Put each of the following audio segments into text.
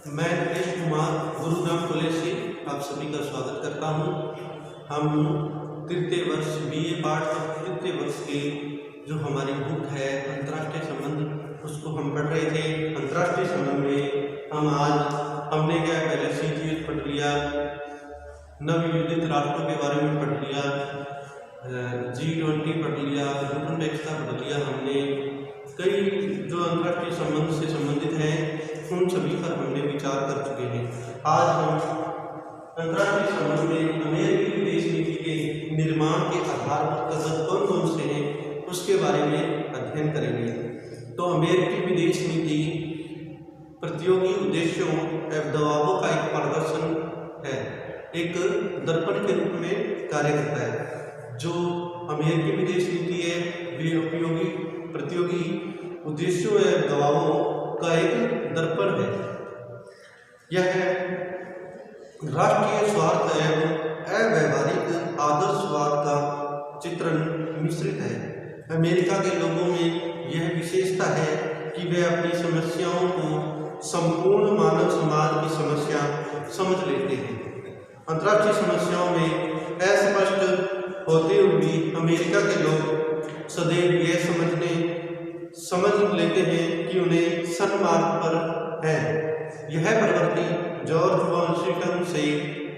मैं नरेश कुमार गुरुग्राम कॉलेज से आप सभी का स्वागत करता हूं। हम तृतीय वर्ष BA पार्ट और तृतीय वर्ष की जो हमारी बुक है अंतर्राष्ट्रीय संबंध, उसको हम पढ़ रहे थे। अंतर्राष्ट्रीय संबंध में हमने क्या पहले CGS पढ़ लिया, नवविदित राष्ट्रों के बारे में पढ़ लिया, G20 पढ़ लिया, गुटनबैक्स पढ़ लिया। हमने कई जो अंतर्राष्ट्रीय संबंध से संबंधित हैं उन सभी पर हमने विचार कर चुके हैं। आज हम अंतर्राष्ट्रीय संबंध में अमेरिकी विदेश नीति के निर्माण के आधारभूत कदम कौन कौन से हैं उसके बारे में अध्ययन करेंगे। तो अमेरिकी विदेश नीति प्रतियोगी उद्देश्यों एवं दबावों का एक प्रदर्शन है, एक दर्पण के रूप में कार्य करता है। जो अमेरिकी विदेश नीति है वे प्रतियोगी उद्देश्यों एवं दबावों का एक दर्पण है। यह राष्ट्रीय स्वार्थ एवं अव्यवहारिक आदर्शवाद का चित्रण मिश्रित है। अमेरिका के लोगों में यह विशेषता है कि वे अपनी समस्याओं को संपूर्ण मानव समाज की समस्या समझ लेते हैं। अंतर्राष्ट्रीय समस्याओं में अस्पष्ट होते हुए भी अमेरिका के लोग सदैव यह समझ लेते हैं कि उन्हें सन्मार्ग पर है। यह प्रवृत्ति जॉर्ज वॉशिंगटन से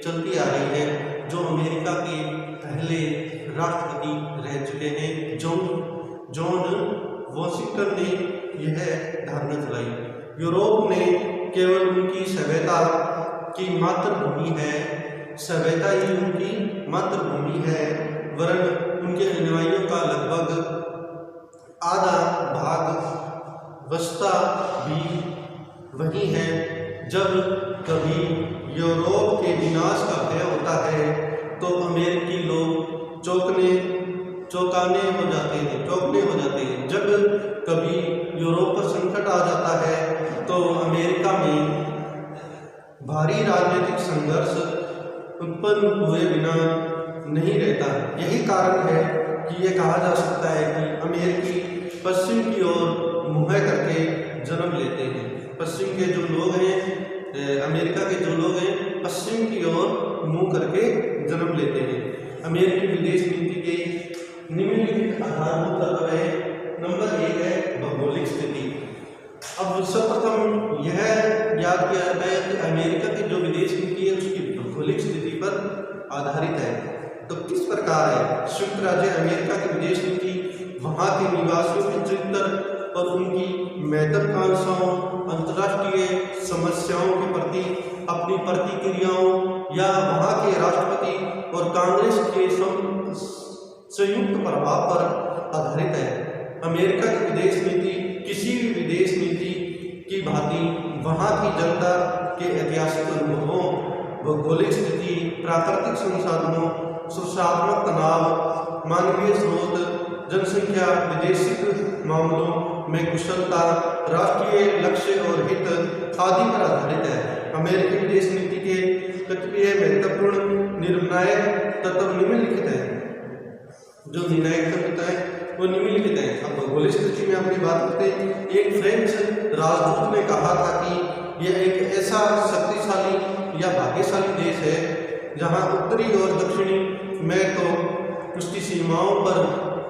चलती आ रही है, जो अमेरिका के पहले राष्ट्रपति रह चुके हैं। जॉन वॉशिंगटन ने यह धारणा चलाई। यूरोप ने केवल उनकी सभ्यता की मातृभूमि है, सभ्यता ही उनकी मातृभूमि है, वरन उनके अनुयायियों का लगभग आधा भाग बसता भी वही है। जब कभी यूरोप के विनाश का भय होता है तो अमेरिकी लोग चौंकने हो जाते हैं। जब कभी यूरोप पर संकट आ जाता है तो अमेरिका में भारी राजनीतिक संघर्ष उत्पन्न हुए बिना नहीं रहता। यही कारण है कि यह कहा जा सकता है कि अमेरिकी पश्चिम की ओर मुँह करके जन्म लेते हैं। पश्चिम के जो लोग हैं, अमेरिका के जो लोग हैं, पश्चिम की ओर मुँह करके जन्म लेते हैं। अमेरिकी विदेश नीति के निम्नलिखित आधारभूत तत्व है। नंबर 1 है भौगोलिक स्थिति। अब सर्वप्रथम यह याद किया जाता है कि अमेरिका की जो विदेश नीति है उसकी भौगोलिक स्थिति पर आधारित है। तो किस प्रकार है? संयुक्त राज्य अमेरिका की विदेश नीति वहाँ के निवासियों के चरित्र और उनकी महत्वाकांक्षाओं, अंतर्राष्ट्रीय समस्याओं के प्रति अपनी प्रतिक्रियाओं या वहाँ के राष्ट्रपति और कांग्रेस के संयुक्त प्रभाव पर आधारित है। अमेरिका की विदेश नीति किसी भी विदेश नीति की भांति वहाँ की जनता के ऐतिहासिक अनुभवों, भौगोलिक स्थिति, प्राकृतिक संसाधनों, सुरक्षात्मक तनाव, मानवीय स्रोत, जनसंख्या, विदेशिक मामलों में कुशलता, राष्ट्रीय लक्ष्य और हित आदि पर आधारित है। अमेरिकी विदेश नीति के कतिपय महत्वपूर्ण निर्णायक तत्व निम्नलिखित हैं। जो निर्णायक तत्व है वो निम्नलिखित है। अब भौगोलिक स्थिति में अपनी बात करते हैं। एक फ्रेंच राजदूत ने कहा था कि यह एक ऐसा शक्तिशाली या भाग्यशाली देश है जहाँ उत्तरी और दक्षिणी में तो उसकी सीमाओं पर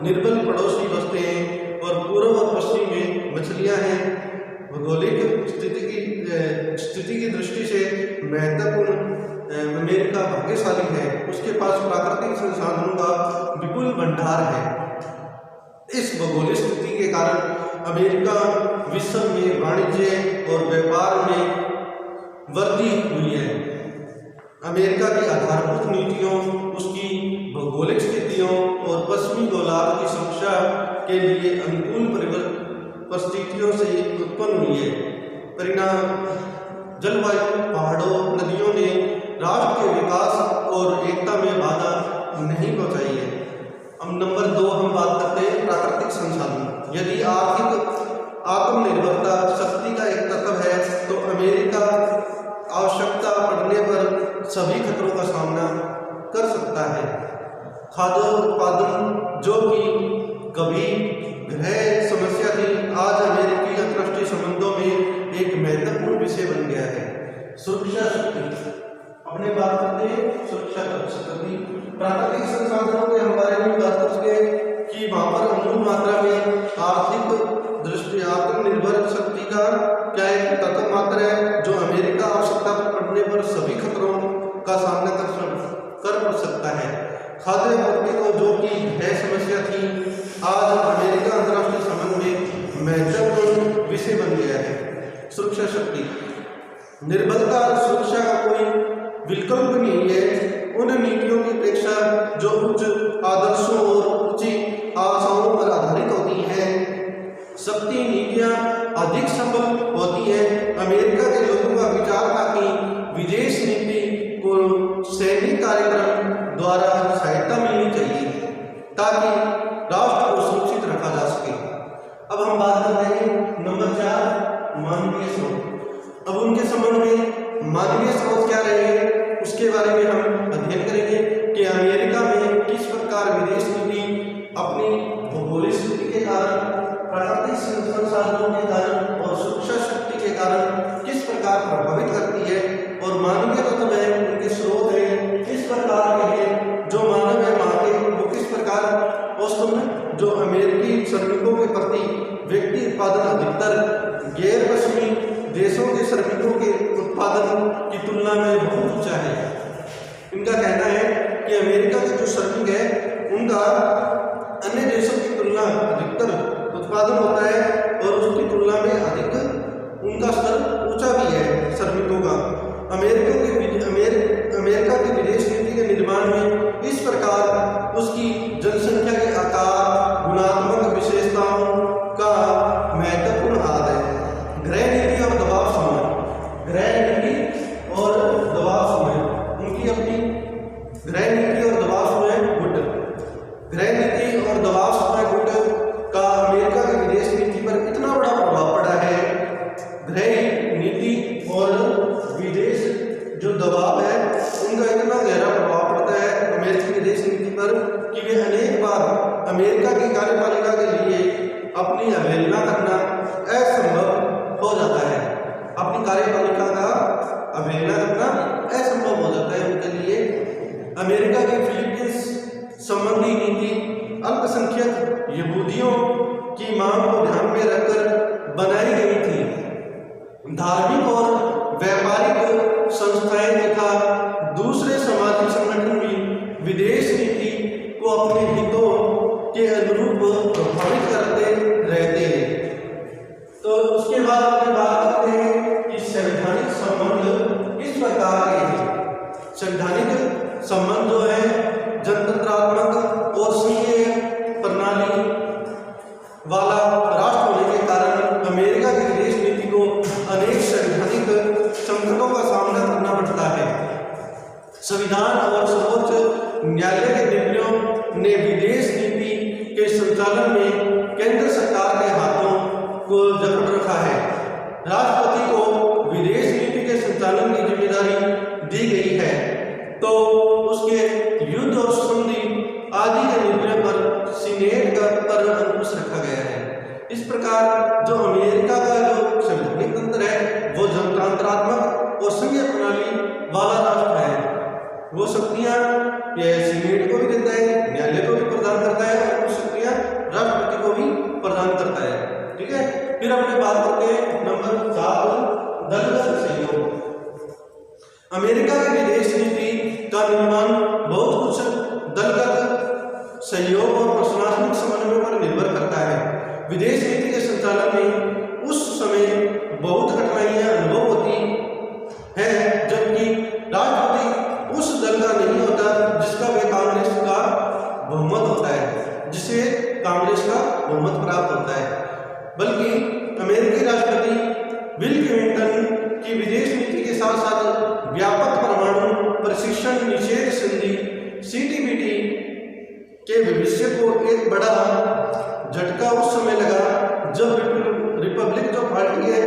निर्बल पड़ोसी बसते हैं और पूर्व और पश्चिम में मछलियाँ हैं। भौगोलिक स्थिति की दृष्टि से महत्वपूर्ण अमेरिका भाग्यशाली है। उसके पास प्राकृतिक संसाधनों का विपुल भंडार है। इस भौगोलिक स्थिति के कारण अमेरिका विश्व में वाणिज्य और व्यापार में वृद्धि हुई है। अमेरिका की आधारभूत नीतियों, उसकी भौगोलिक स्थितियों और पश्चिमी गोलार्ध की सुरक्षा के लिए अनुकूल परिस्थितियों से उत्पन्न हुई है। परिणाम जलवायु, पहाड़ों, नदियों ने राष्ट्र के विकास और एकता में बाधा नहीं पहुंचाई है। अब नंबर 2 हम बात करते हैं प्राकृतिक संसाधन। यदि आर्थिक आत्मनिर्भरता शक्ति का एक तत्व है तो अमेरिका आवश्यकता पड़ने पर सभी खतरों का सामना कर सकता है। खाद्य उत्पादन, जो कि कभी गृह समस्या थी, आज अमेरिकी अंतर्राष्ट्रीय संबंधों में एक महत्वपूर्ण विषय बन गया है। सुरक्षा शक्ति। अपने बात करते हैं सुरक्षा शक्ति। प्राकृतिक संसाधनों के हम बारे में बात कर चुके हैं कि वहां पर अनुकूल मात्रा में आर्थिक दृष्टि आत्मनिर्भर शक्ति का क्या एक तत्व मात्र है जो अमेरिका आवश्यकता पड़ने पर सभी खतरों का सामना कर सकता है। खाद्य आपूर्ति को जो कि है समस्या थी, आज अमेरिका अंतर्राष्ट्रीय संबंध में महत्वपूर्ण विषय बन गया है। सुरक्षा शक्ति, निर्बलता सुरक्षा का कोई विकल्प नहीं है। उन नीतियों की अपेक्षा जो उच्च आदर्शों और ऊंची आशाओं पर आधारित होती हैं, शक्ति नीतियां अधिक सफल होती है। अमेरिका के लोगों का विचार था कि विदेश नीति को सैनिक कार्यक्रम द्वारा सहायता मिलनी चाहिए ताकि राष्ट्र को सुरक्षित रखा जा सके। अब हम बात कर रहे हैं नंबर 4, मानवीय स्रोत। अब उनके संबंध में मानवीय स्रोत क्या रहे उसके बारे में हम अध्ययन करेंगे कि अमेरिका में किस प्रकार विदेश नीति अपनी भौगोलिक स्थिति के कारण, प्राकृतिक संसाधनों के कारण और सुरक्षा शक्ति के कारण किस प्रकार प्रभावित करती है, और मानवीय तत्व है उनके स्रोत है किस प्रकार के हैं, जो मानव है वहाँ के वो किस प्रकार औसतन जो अमेरिकी श्रमिकों के प्रति व्यक्ति उत्पादन अधिकतर गैर पश्चिमी देशों के श्रमिकों के उत्पादन की तुलना में बहुत ऊंचा है। इनका कहना है कि अमेरिका के जो श्रमिक है उनका अन्य देशों की तुलना अधिकतर उत्पादन होता है और उसकी तुलना में अधिक उनका स्तर ऊंचा भी है श्रमिकों का। अमेरिका की विदेश नीति के निर्माण में इस प्रकार उसकी जनसंख्या के आकार, गुणात्मक विशेषताओं का महत्वपूर्ण हाथ है। गृह नीति और दबाव समय, गृह नीति और दबाव समय, उनकी अपनी गृह नीति और दबाव समय गुट, गृह नीति और दबाव समय गुट का अमेरिका की विदेश नीति पर इतना बड़ा प्रभाव पड़ा है। गृह नीति और विदेश जो दबाव है उनका इतना गहरा प्रभाव पड़ता है अमेरिकी विदेश नीति पर कि वे अनेक बार अमेरिका की कार्यपालिका के लिए अपनी अवहेलना करना असंभव हो जाता है। अपनी कार्यपालिका का अवहेलना करना असंभव हो जाता है उनके लिए। अमेरिका की फिलीपींस संबंधी नीति अल्पसंख्यक यहूदियों की मांग को ध्यान में रखकर बनाई गई थी। धार्मिक और व्यापारिक संस्थाएं तथा दूसरे सामाजिक संगठन भी विदेश नीति को अपने हितों के अनुरूप प्रभावित करते रहते हैं। तो उसके बाद अपनी बात करते हैं कि संवैधानिक संबंध इस प्रकार के हैं। संवैधानिक संबंध जो है जनतंत्रात्मक और संघीय प्रणाली वाला राष्ट्र होने के कारण अमेरिका की विदेश नीति को अनेक संवैधानिक संकटों का सामना करना पड़ता है। संविधान और सर्वोच्च न्यायालय के निर्णयों ने विदेश नीति के संचालन में केंद्र सरकार के हाथों को जकड़ रखा है। राष्ट्रपति को विदेश नीति के संचालन की जिम्मेदारी दी गई है तो उसके युद्ध और संधि आदि के निर्णय पर सीनेट पर अंकुश रखा गया है। इस प्रकार जो अमेरिका का जो संवैधानिक तंत्र है वो जनतंत्रात्मक और संघीय प्रणाली वाला राष्ट्र है। वो शक्तियां सीनेट को भी देता है, न्यायालय को भी प्रदान करता है और कुछ शक्तियां राष्ट्रपति को भी प्रदान करता है। ठीक है, फिर हमने बात करते हैं नंबर 7, दलगत सहयोग। अमेरिका की विदेश नीति का निर्माण बहुत कुछ दलगत सहयोग और प्रशासनिक समन्वय पर निर्भर करता है। विदेश नीति के संचालन में उस समय बहुत कठिनाइयां अनुभव होती है जबकि राष्ट्रपति उस दल का नहीं होता जिसका वे कांग्रेस का बहुमत होता है, जिसे कांग्रेस का बहुमत प्राप्त होता है, बल्कि अमेरिकी राष्ट्रपति बिल क्लिंटन की विदेश नीति के साथ साथ व्यापक परमाणु प्रशिक्षण निषेध संधि CTBT के भविष्य को एक बड़ा झटका उस समय लगा जब रिपब्लिक जो पार्टी है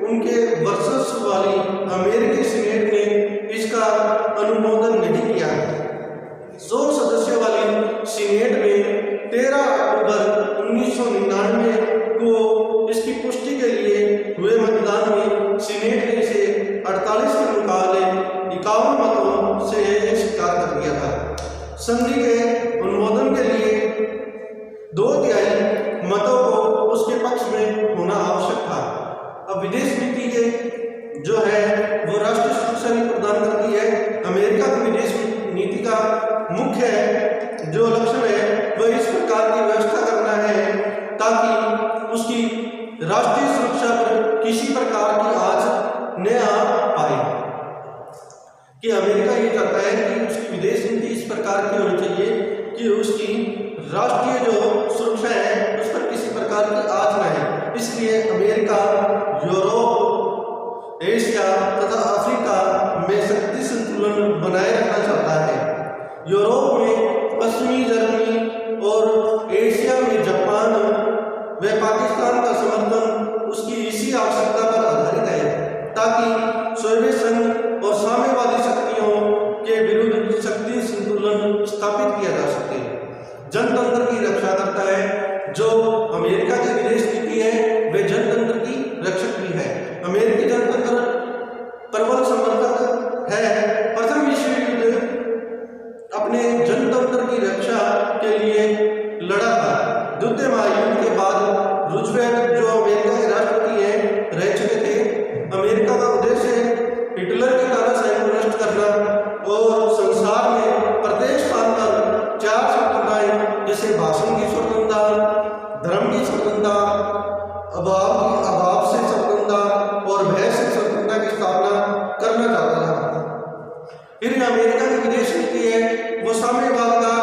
उनके वर्चस्व वाली अमेरिकी सीनेट ने इसका अनुमोदन नहीं किया। 100 सदस्यों वाली सीनेट में 13 अक्टूबर 1999 को इसकी पुष्टि के लिए हुए मतदान में सीनेट ने इसे 48 के संधि के अनुमोदन के लिए 2/3 मतों को उसके पक्ष में होना आवश्यक था। अब विदेश नीति के जो है वो राष्ट्रीय सुरक्षा प्रदान करती है। अमेरिका की विदेश नीति का मुख्य जो लक्षण है वह इस प्रकार की व्यवस्था करना है ताकि उसकी राष्ट्रीय सुरक्षा पर किसी प्रकार की आंच न आ पाए। कि अमेरिका ये चाहता है कि उसकी विदेश नीति इस प्रकार की होनी चाहिए कि उसकी राष्ट्रीय जो सुरक्षा है उस पर किसी प्रकार की आंच न आए। इसलिए अमेरिका यूरोप, एशिया तथा अफ्रीका में शक्ति संतुलन बनाए रखना चाहता है। यूरोप में पश्चिमी जर्मनी और एशिया में जापान व पाकिस्तान का समर्थन उसकी इसी आवश्यकता पर आधारित है ताकि सोवियत संघ और साम्यवादी शक्तियों के विरुद्ध शक्ति संतुलन स्थापित किया जा सके। जनतंत्र की रक्षा करता है। जो अमेरिका की विदेश नीति है वह जनतंत्र की रक्षक भी है। अमेरिकी जनतंत्र प्रबल समर्थक है। प्रथम विश्व युद्ध अपने जनतंत्र की रक्षा के लिए लड़ा था। द्वितीय महायुद्ध के बाद रूजवेल्ट जो अमेरिका के राष्ट्रपति हैं रह चुके थे। अमेरिका का उद्देश्य हिटलर की तानाशाही को नष्ट करना और संसार में प्रत्येक स्थान पर 4 स्वतंत्रताएं जैसे भाषण की स्वतंत्रता, धर्म की स्वतंत्रता, अभाव से स्वतंत्रता और भय से स्वतंत्रता की स्थापना करना चाहता था। फिर अमेरिका की विदेश नीति है वो साम्यवाद का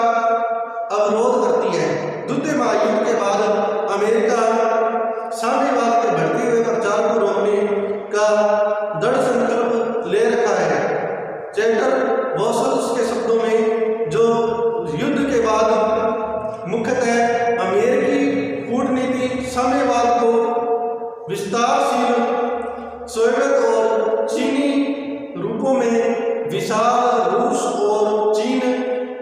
अवरोध करती है। द्वितीय महायुद्ध के बाद अमेरिका साम्यवाद के बढ़ते हुए प्रचार को रोकने का दृढ़ संकल्प ले रखा है। चैप्टर वॉसल्स के शब्दों में जो युद्ध के बाद मुख्यतः अमेरिकी कूटनीति साम्यवाद को विस्तारशील सोवियत और चीनी रूपों में विशाल रूस और चीन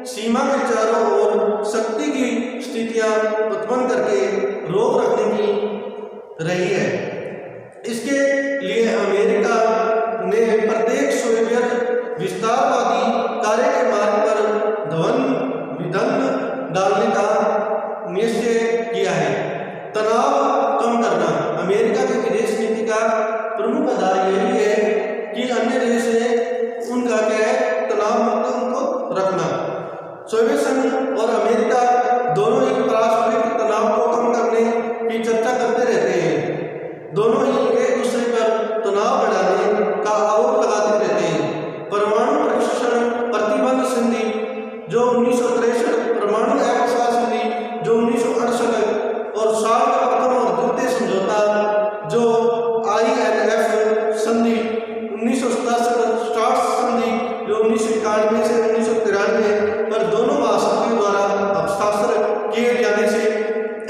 सीमा के चारों ओर शक्ति की स्थितियां उत्पन्न करके रोक रखने की रही है। इसके लिए अमेरिका ने प्रत्येक सोवियत विस्तारवादी कार्य के मार्ग पर विघ्न डालने का निश्चय किया है। तनाव कम करना अमेरिका की विदेश नीति का प्रमुख आधार यही है कि अन्य देश से उनका क्या है तनाव मुक्त उनको रखना। सोवियत संघ और अमेरिका दोनों ही पारस्परिक तनाव को कम करने की चर्चा करते रहते हैं। दोनों ही एक दूसरे पर तनाव बढ़ाने का आरोप लगाते रहते हैं। परमाणु प्रशिक्षण प्रतिबंध संधि जो 1963, परमाणु अवसाद संधि जो 1968 और साल का प्रथम और द्वितीय समझौता जो INF संधि 1967, स्टार्ट संधि जो 1991 से 1993 पर दोनों महासत्ताओं द्वारा हस्ताक्षर किए जाने से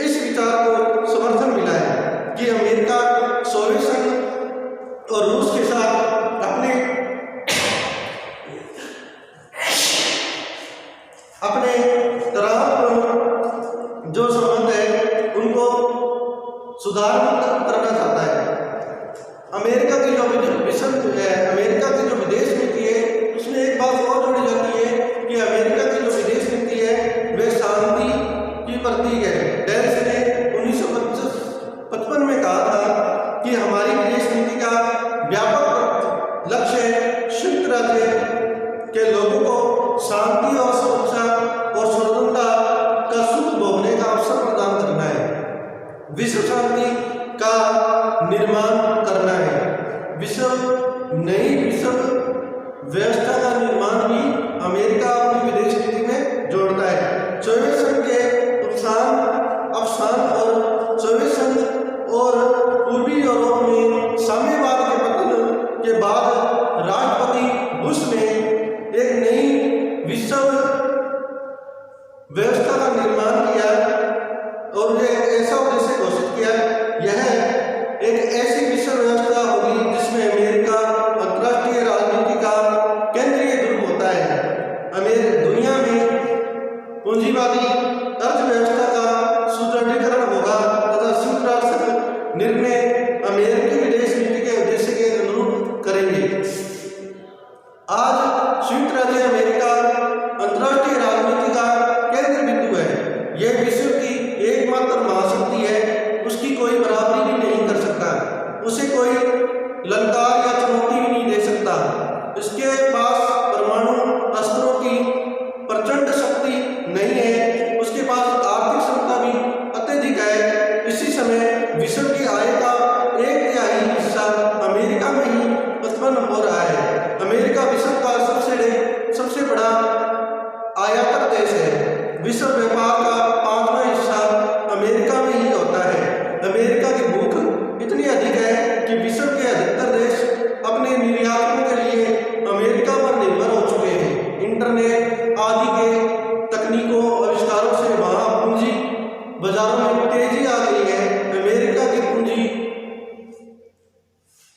इस विचार को समर्थन मिला है कि अमेरिका सोवियत संघ और रूस के साथ अपने तनावपूर्ण जो संबंध है उनको सुधार करना चाहता है। अमेरिका की जो विदेश नीति है उसमें एक बात और जोड़ी जाती है कि अमेरिका की जो विदेश नीति है वह शांति की प्रतीक है। डेल्स ने 1955 में कहा था कि हमारी विदेश नीति का व्यापक लक्ष्य संयुक्त राज्य के लोगों को शांति और सुरक्षा और स्वतंत्रता का सुख भोगने का अवसर प्रदान करना है। विश्व शांति का निर्माण करना है। नई विश्व व्यवस्था का निर्माण भी अमेरिका अपनी विदेश नीति में जोड़ता है। सोवियत संघ के अवसान और सोवियत संघ और पूर्वी यूरोप में साम्यवाद के पतन के बाद राष्ट्रपति बुश ने एक नई विश्व व्यवस्था का निर्माण किया और ऐसा उद्देश्य घोषित किया। यह एक ऐसी विश्व व्यवस्था होगी जिसमें अमेरिका अंतर्राष्ट्रीय राजनीति का केंद्रीय ध्रुव होता है। दुनिया में पूंजीवादी अर्थव्यवस्था का सुदृढ़ीकरण होगा तथा संयुक्त राष्ट्र निर्णय अमेरिकी विदेश नीति के उद्देश्य के अनुरूप करेंगे। आज संयुक्त राज्य अमेरिका अंतर्राष्ट्रीय राजनीति का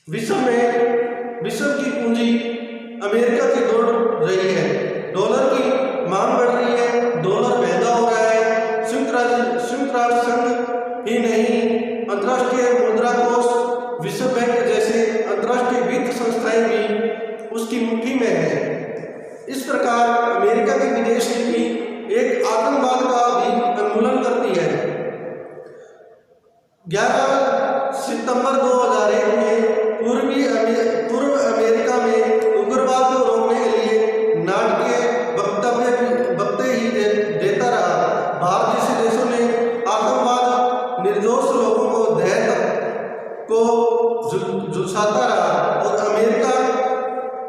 विश्व की पूंजी अमेरिका की दौड़ रही है। डॉलर की मांग बढ़ रही है, डॉलर महंगा हो रहा है। संयुक्त राष्ट्र संघ ही नहीं, अंतर्राष्ट्रीय मुद्रा कोष, विश्व बैंक जैसे अंतर्राष्ट्रीय वित्त संस्थाएं भी उसकी मुट्ठी में है। इस प्रकार अमेरिका की विदेश नीति एक आतंकवाद का भी उन्मूलन करती है। 11 सितंबर 2001 में पूर्व अमेरिका में उग्रवाद को रोकने के लिए नाटकीय वक्तव्य ही देता रहा। भारत जैसे देशों ने आतंकवाद निर्दोष लोगों को धैर्य को झुलसाता रहा और अमेरिका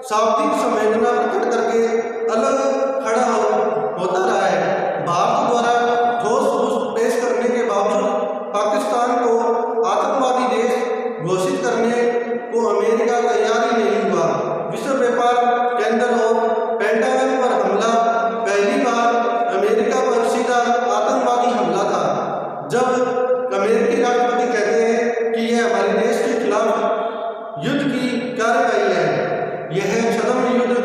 शाब्दिक संवेदना प्रकट करके अलग खड़ा होता रहा है। भारत द्वारा ठोस सबूत पेश करने के बावजूद पाकिस्तान को आतंकवादी देश घोषित करने को अमेरिका तैयार ही नहीं हुआ। विश्व व्यापार केंद्र और पेंटागन पर हमला पहली बार अमेरिका पर सीधा आतंकवादी हमला था। जब अमेरिकी राष्ट्रपति कहते हैं कि यह हमारे देश के खिलाफ युद्ध की कार्रवाई है, यह छद्म युद्ध